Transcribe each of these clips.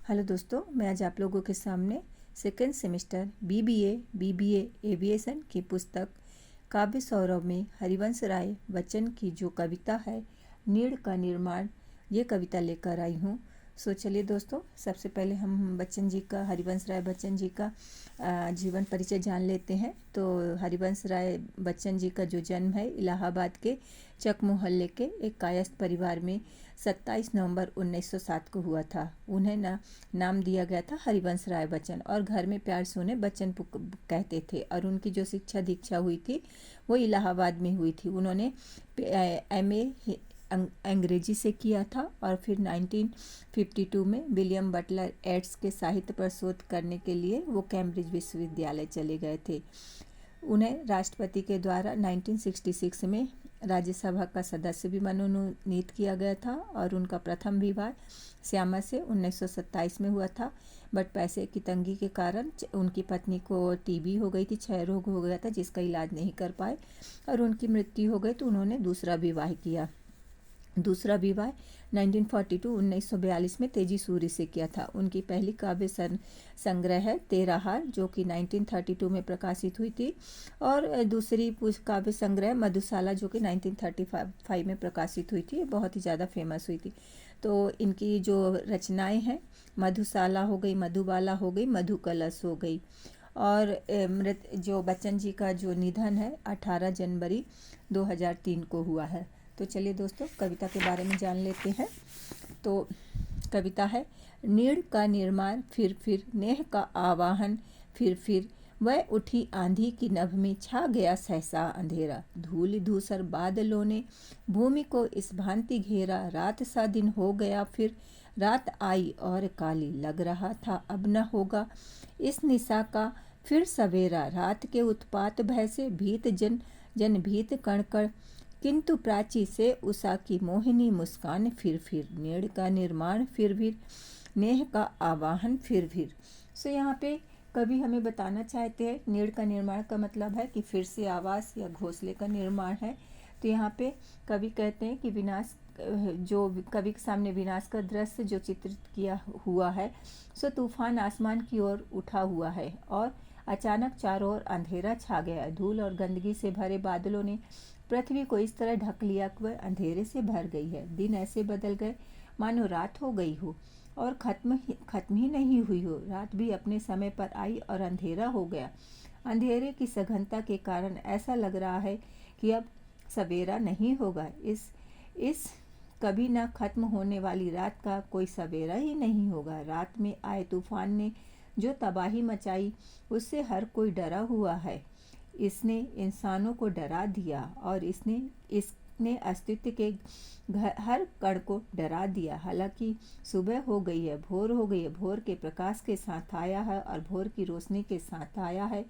Hello दोस्तों, मैं आज आप लोगों के सामने सेकेंड सेमेस्टर बीबीए एविएशन की पुस्तक काव्य सौरभ में हरिवंश राय बच्चन की जो कविता है नीड़ का निर्माण, ये कविता लेकर आई हूँ। चलिए दोस्तों, सबसे पहले हम बच्चन जी का, हरिवंश राय बच्चन जी का जीवन परिचय जान लेते हैं। तो हरिवंश राय बच्चन जी का जो जन्म है इलाहाबाद के चक मोहल्ले के एक कायस्थ परिवार में 27 नवंबर 1907 को हुआ था। उन्हें नाम दिया गया था हरिवंश राय बच्चन और घर में प्यार से उन्हें बच्चन कहते थे। और उनकी जो शिक्षा दीक्षा हुई थी वो इलाहाबाद में हुई थी। उन्होंने एमए अंग्रेजी से किया था और फिर 1952 में विलियम बटलर एड्स के साहित्य पर शोध करने के लिए वो कैम्ब्रिज विश्वविद्यालय चले गए थे। उन्हें राष्ट्रपति के द्वारा 1966 में राज्यसभा का सदस्य भी मनोनीत किया गया था और उनका प्रथम विवाह श्यामा से 1927 में हुआ था। बट पैसे की तंगी के कारण उनकी पत्नी को टीबी हो गई थी, क्षय रोग हो गया था जिसका इलाज नहीं कर पाए और उनकी मृत्यु हो गई। तो उन्होंने दूसरा विवाह किया। दूसरा विवाह 1942 में तेजी सूरी से किया था। उनकी पहली काव्य संग्रह है तेरा हार, जो कि 1932 में प्रकाशित हुई थी। और दूसरी काव्य संग्रह मधुशाला, जो कि 1935 में प्रकाशित हुई थी, बहुत ही ज़्यादा फेमस हुई थी। तो इनकी जो रचनाएं हैं, मधुशाला हो गई, मधुबाला हो गई, मधु कलश हो गई। और जो बच्चन जी का जो निधन है 18 जनवरी 2003 को हुआ है। तो चलिए दोस्तों, कविता के बारे में जान लेते हैं। तो कविता है, नीड़ का निर्माण फिर नेह का आवाहन फिर वह उठी आंधी की नभ में छा गया सहसा अंधेरा। धूल धूसर बादलों ने भूमि को इस भांति घेरा। रात सा दिन हो गया फिर रात आई और काली, लग रहा था अब न होगा इस निशा का फिर सवेरा। रात के उत्पात भय से भीत जन भीत कणकण, किंतु प्राची से उषा की मोहिनी मुस्कान फिर नीड़ का निर्माण फिर नेह का आवाहन फिर। सो यहाँ पे कवि हमें बताना चाहते हैं नीड़ का निर्माण का मतलब है कि फिर से आवास या घोंसले का निर्माण है। तो यहाँ पे कवि कहते हैं कि विनाश, जो कवि के सामने विनाश का दृश्य जो चित्रित किया हुआ है, सो तूफान आसमान की ओर उठा हुआ है और अचानक चारों ओर अंधेरा छा गया। धूल और गंदगी से भरे बादलों ने पृथ्वी को इस तरह ढक लिया कि वह अंधेरे से भर गई है। दिन ऐसे बदल गए मानो रात हो गई हो और खत्म ही नहीं हुई हो। रात भी अपने समय पर आई और अंधेरा हो गया। अंधेरे की सघनता के कारण ऐसा लग रहा है कि अब सवेरा नहीं होगा। इस कभी ना खत्म होने वाली रात का कोई सवेरा ही नहीं होगा। रात में आए तूफान ने जो तबाही मचाई उससे हर कोई डरा हुआ है। इसने इंसानों को डरा दिया और इसने अस्तित्व के हर कण को डरा दिया। हालांकि सुबह हो गई है, भोर हो गई है, भोर के प्रकाश के साथ आया है और भोर की रोशनी के साथ आया है।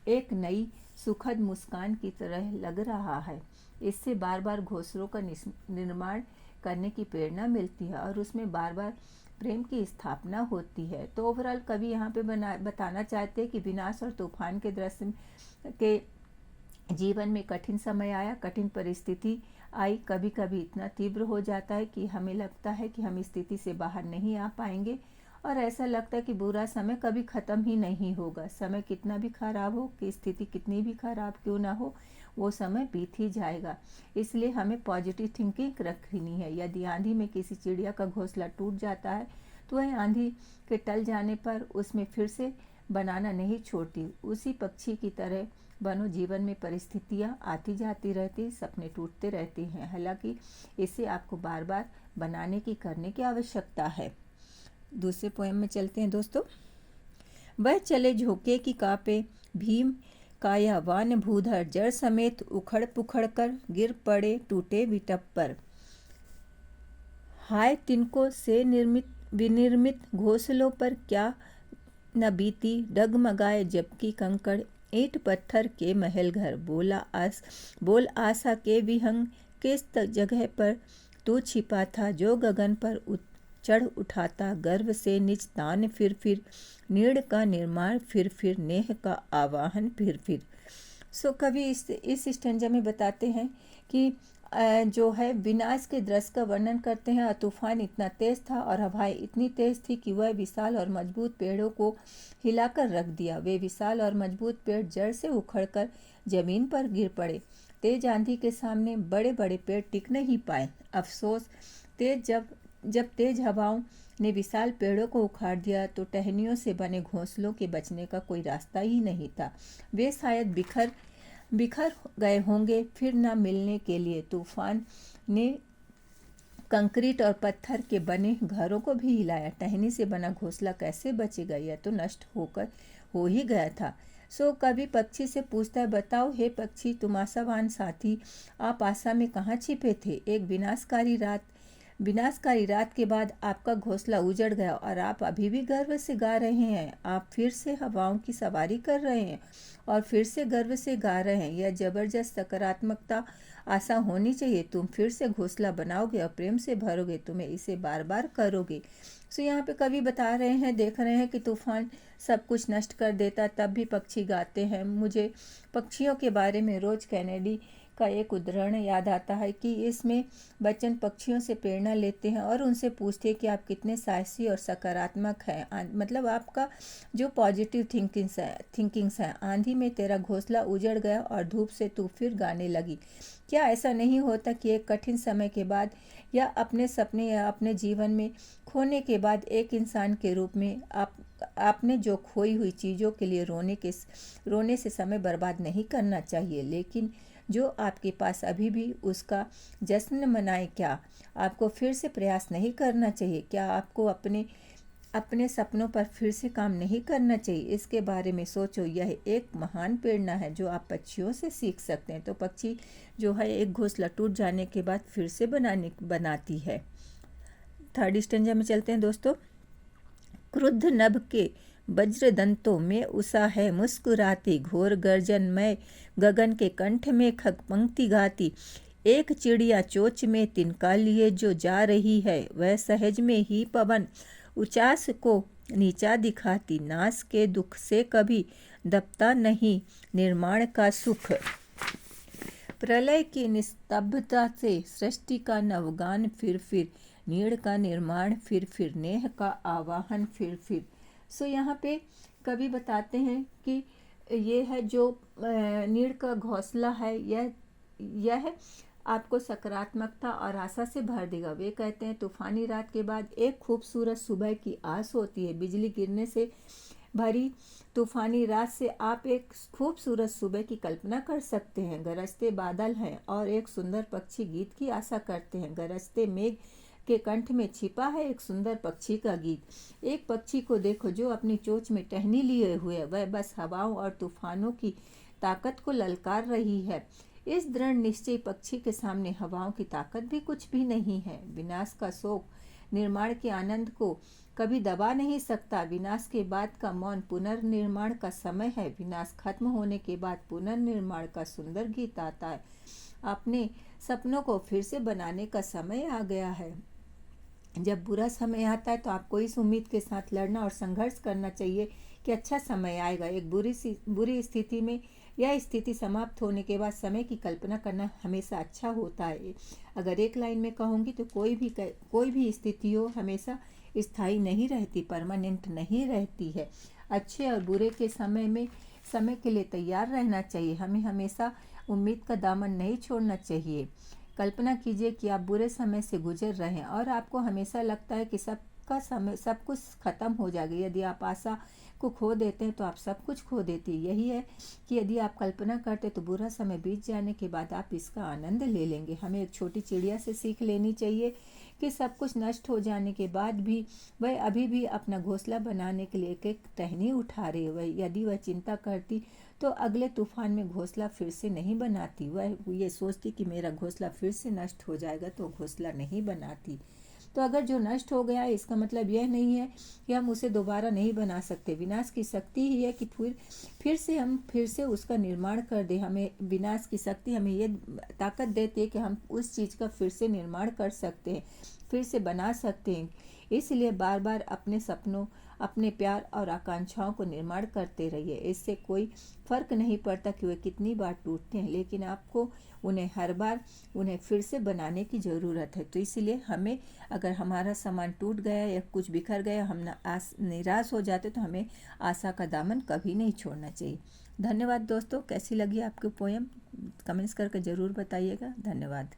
एक नई सुखद मुस्कान की तरह लग रहा है। इससे बार बार घोंसलों का निर्माण करने की प्रेरणा मिलती है और उसमें बार बार प्रेम की स्थापना होती है। तो ओवरऑल कवि यहाँ पे बताना चाहते हैं कि विनाश और तूफान के दृश्य के जीवन में कठिन समय आया, कठिन परिस्थिति आई। कभी कभी इतना तीव्र हो जाता है कि हमें लगता है कि हम इस स्थिति से बाहर नहीं आ पाएंगे और ऐसा लगता है कि बुरा समय कभी ख़त्म ही नहीं होगा। समय कितना भी खराब हो, कि स्थिति कितनी भी खराब क्यों ना हो, वो समय बीत ही जाएगा। इसलिए हमें पॉजिटिव थिंकिंग रखनी है। यदि आंधी में किसी चिड़िया का घोंसला टूट जाता है तो वह आंधी के टल जाने पर उसमें फिर से बनाना नहीं छोड़ती। उसी पक्षी की तरह बनो, जीवन में परिस्थितियाँ आती जाती रहती, सपने टूटते रहते हैं। हालांकि इसे आपको बार बार बनाने की करने की आवश्यकता है। दूसरे पोएम में चलते हैं दोस्तों। वह चले झोंके की कापे भीम कायावान भूधर, जड़ समेत उखड़ पुखड़ कर गिर पड़े टूटे विटप पर। हाय तिनको से विनिर्मित घोंसलों पर क्या न बीती, डगमगाए जबकि कंकड़ ईंट पत्थर के महल घर। बोल आशा के विहंग किस जगह पर तू छिपा था, जो गगन पर चढ़ उठाता गर्व से निज तान फिर नीड़ का निर्माण फिर नेह का आवाहन फिर। सो कवि इस स्टेंजा में बताते हैं कि जो है विनाश के दृश्य का वर्णन करते हैं। तूफान इतना तेज था और हवाएं इतनी तेज थी कि वह विशाल और मजबूत पेड़ों को हिलाकर रख दिया। वे विशाल और मजबूत पेड़ जड़ से उखड़कर जमीन पर गिर पड़े। तेज आंधी के सामने बड़े बड़े पेड़ टिक नहीं पाए। अफसोस, जब तेज हवाओं ने विशाल पेड़ों को उखाड़ दिया तो टहनियों से बने घोंसलों के बचने का कोई रास्ता ही नहीं था। वे शायद बिखर बिखर गए होंगे, फिर न मिलने के लिए। तूफान ने कंक्रीट और पत्थर के बने घरों को भी हिलाया। टहनी से बना घोंसला कैसे बचेगा? यह तो नष्ट हो ही गया था। सो कवि पक्षी से पूछता है, बताओ हे पक्षी, तुम आशावान साथी, आप आशा में कहाँ छिपे थे? एक विनाशकारी रात के बाद आपका घोंसला उजड़ गया और आप अभी भी गर्व से गा रहे हैं। आप फिर से हवाओं की सवारी कर रहे हैं और फिर से गर्व से गा रहे हैं। यह जबरदस्त सकारात्मकता आशा होनी चाहिए। तुम फिर से घोंसला बनाओगे और प्रेम से भरोगे। तुम्हें इसे बार बार करोगे। सो यहाँ पे कवि बता रहे हैं, देख रहे हैं कि तूफान सब कुछ नष्ट कर देता, तब भी पक्षी गाते हैं। मुझे पक्षियों के बारे में रोज कैनेडी का एक उदाहरण याद आता है कि इसमें बच्चन पक्षियों से प्रेरणा लेते हैं और उनसे पूछते हैं कि आप कितने साहसी और सकारात्मक हैं। मतलब आपका जो पॉजिटिव थिंकिंग्स है। आंधी में तेरा घोंसला उजड़ गया और धूप से तू फिर गाने लगी। क्या ऐसा नहीं होता कि एक कठिन समय के बाद या अपने सपने या अपने जीवन में खोने के बाद एक इंसान के रूप में आपने जो खोई हुई चीज़ों के लिए रोने से समय बर्बाद नहीं करना चाहिए, लेकिन जो आपके पास अभी भी उसका जश्न मनाए? क्या आपको फिर से प्रयास नहीं करना चाहिए? क्या आपको अपने सपनों पर फिर से काम नहीं करना चाहिए? इसके बारे में सोचो। यह एक महान प्रेरणा है जो आप पक्षियों से सीख सकते हैं। तो पक्षी जो है एक घोंसला टूट जाने के बाद फिर से बनाती है। थर्ड स्टेंजा में चलते हैं दोस्तों। क्रुद्ध नभ के वज्र दंतों में उषा है मुस्कुराती, घोर गर्जन में गगन के कंठ में खग पंक्ति गाती। एक चिड़िया चोंच में तिनका लिए जो जा रही है, वह सहज में ही पवन उचास को नीचा दिखाती। नाश के दुख से कभी दबता नहीं निर्माण का सुख। प्रलय की निस्तब्धता से सृष्टि का नवगान फिर नीड़ का निर्माण फिर नेह का आवाहन फिर। सो यहाँ पे कवि बताते हैं कि ये है जो नीड़ का घोंसला है, यह आपको सकारात्मकता और आशा से भर देगा। वे कहते हैं तूफानी रात के बाद एक खूबसूरत सुबह की आस होती है। बिजली गिरने से भरी तूफानी रात से आप एक खूबसूरत सुबह की कल्पना कर सकते हैं। गरजते बादल हैं और एक सुंदर पक्षी गीत की आशा करते हैं। गरजते मेघ के कंठ में छिपा है एक सुंदर पक्षी का गीत। एक पक्षी को देखो जो अपनी चोंच में टहनी लिए हुए है। वह बस हवाओं और तूफानों की ताकत को ललकार रही है। इस दृढ़ निश्चयी पक्षी के सामने हवाओं की ताकत भी कुछ भी नहीं है। विनाश का शोक निर्माण के आनंद को कभी दबा नहीं सकता। विनाश के बाद का मौन पुनर्निर्माण का समय है। विनाश खत्म होने के बाद पुनर्निर्माण का सुंदर गीत आता है। अपने सपनों को फिर से बनाने का समय आ गया है। जब बुरा समय आता है तो आपको इस उम्मीद के साथ लड़ना और संघर्ष करना चाहिए कि अच्छा समय आएगा। एक बुरी स्थिति में यह स्थिति समाप्त होने के बाद समय की कल्पना करना हमेशा अच्छा होता है। अगर एक लाइन में कहूँगी तो कोई भी स्थिति हो हमेशा स्थायी नहीं रहती, परमानेंट नहीं रहती है। अच्छे और बुरे के समय के लिए तैयार रहना चाहिए। हमें हमेशा उम्मीद का दामन नहीं छोड़ना चाहिए। कल्पना कीजिए कि आप बुरे समय से गुजर रहे हैं और आपको हमेशा लगता है कि सब कुछ खत्म हो जाएगा। यदि आप आशा को खो देते हैं तो आप सब कुछ खो देती है। यही है कि यदि आप कल्पना करते तो बुरा समय बीत जाने के बाद आप इसका आनंद ले लेंगे। हमें एक छोटी चिड़िया से सीख लेनी चाहिए कि सब कुछ नष्ट हो जाने के बाद भी वह अभी भी अपना घोंसला बनाने के लिए एक टहनी उठा रही है। यदि वह चिंता करती तो अगले तूफान में घोंसला फिर से नहीं बनाती। वह ये सोचती कि मेरा घोंसला फिर से नष्ट हो जाएगा तो घोंसला नहीं बनाती। तो अगर जो नष्ट हो गया है इसका मतलब यह नहीं है कि हम उसे दोबारा नहीं बना सकते। विनाश की शक्ति ही है कि फिर से उसका निर्माण कर दे। हमें विनाश की शक्ति हमें ये ताकत देती है कि हम उस चीज़ का फिर से निर्माण कर सकते हैं, फिर से बना सकते हैं। इसलिए बार बार अपने सपनों, अपने प्यार और आकांक्षाओं को निर्माण करते रहिए। इससे कोई फ़र्क नहीं पड़ता कि वे कितनी बार टूटते हैं, लेकिन आपको उन्हें हर बार उन्हें फिर से बनाने की ज़रूरत है। तो इसलिए हमें, अगर हमारा सामान टूट गया या कुछ बिखर गया, हम निराश हो जाते, तो हमें आशा का दामन कभी नहीं छोड़ना चाहिए। धन्यवाद दोस्तों। कैसी लगी आपकी पोएम कमेंट्स करके ज़रूर बताइएगा। धन्यवाद।